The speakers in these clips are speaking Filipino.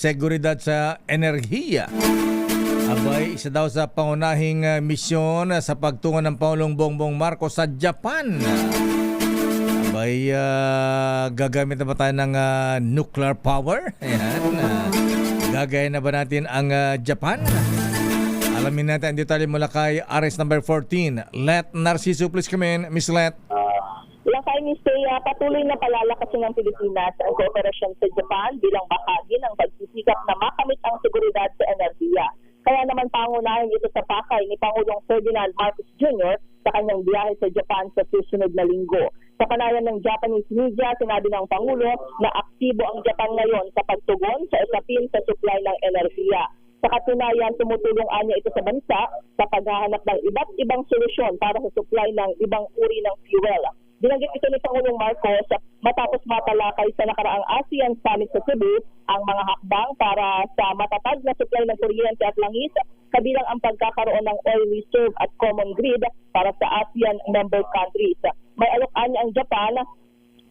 seguridad sa enerhiya. Abay, isa daw sa pangunahing misyon sa pagtungo ng Pangulong Bongbong Marcos sa Japan. Abay, gagamit na ba tayo ng nuclear power? Ayan. Gagaya na ba natin ang Japan? Alamin natin ang detalye mula kay RS number 14. Let Narciso, please come in. Miss Let. Lakay ni Seiya, patuloy na palalakasin ng Pilipinas ang kooperasyon sa Japan bilang bahagi ng pagsisikap na makamit ang seguridad sa enerhiya. Kaya naman pangunahin ito sa pakay ni Pangulong Ferdinand Marcos Jr. sa kanyang biyahe sa Japan sa susunod na linggo. Sa panayan ng Japanese media, sinabi ng Pangulo na aktibo ang Japan ngayon sa pagtugon sa usapin sa supply ng enerhiya. Sa katunayan, tumutulong anya ito sa bansa sa paghahanap ng iba't ibang solusyon para sa supply ng ibang uri ng fuel. Binanggit ito ni Pangulong Marcos matapos matalakay sa nakaraang ASEAN Summit sa Cebu ang mga hakbang para sa matatag na supply ng kuryente at langis, kabilang ang pagkakaroon ng oil reserve at common grid para sa ASEAN member countries. May alok-anya ang Japan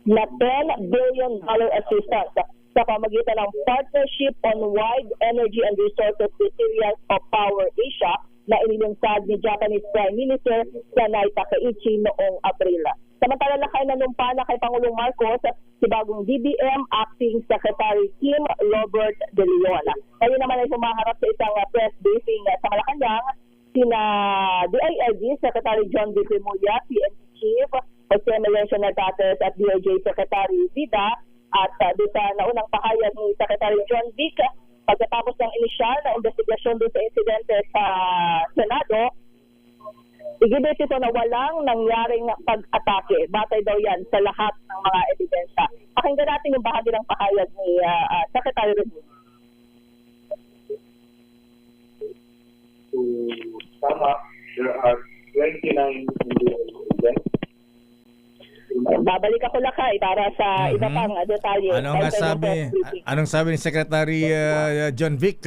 na $10 billion assistance sa pamagitan ng Partnership on Wide Energy and Resources Materials of Power Asia na inilunsad ni Japanese Prime Minister Sanai Takaichi noong Abril. Samantala lakay na numpana kay Pangulong Marcos si bagong DBM Acting Secretary Kim Robert De Leon. Ngayon naman ay humaharap sa isang press briefing sa Malacanang sina DILG Secretary John V. Remulla, PNP Chief Jose Melencio Nartates at DOJ Secretary Vida. At doon sa naunang pahayag ni Secretary John Vic, pagkatapos ng inisyal na investigasyon doon sa insidente sa Senado, igibit ito na walang nangyaring pag-atake. Batay daw yan sa lahat ng mga ebidensya. Pakinggan natin yung bahagi ng pahayag ni Secretary Remulla. To sum up, there are 29 incidents. Babalik ako lakay para sa iba pang detalye. Anong sabi ni Secretary John Vic?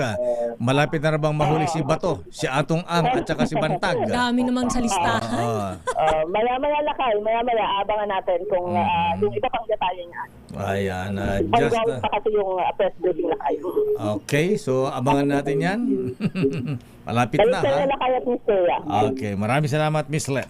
Malapit na bang mahuli si Bato, si Atong Ang at saka si Bantag? Dami naman sa listahan. Maya-maya lakay, maya-maya abangan natin kung yung iba pang detalye niya. Ayan, Ongoing pa kasi yung press briefing lakay. Okay, so abangan natin yan. Malapit na, ha? Lakay at Miss Seiya. Okay, maraming salamat, Miss Let.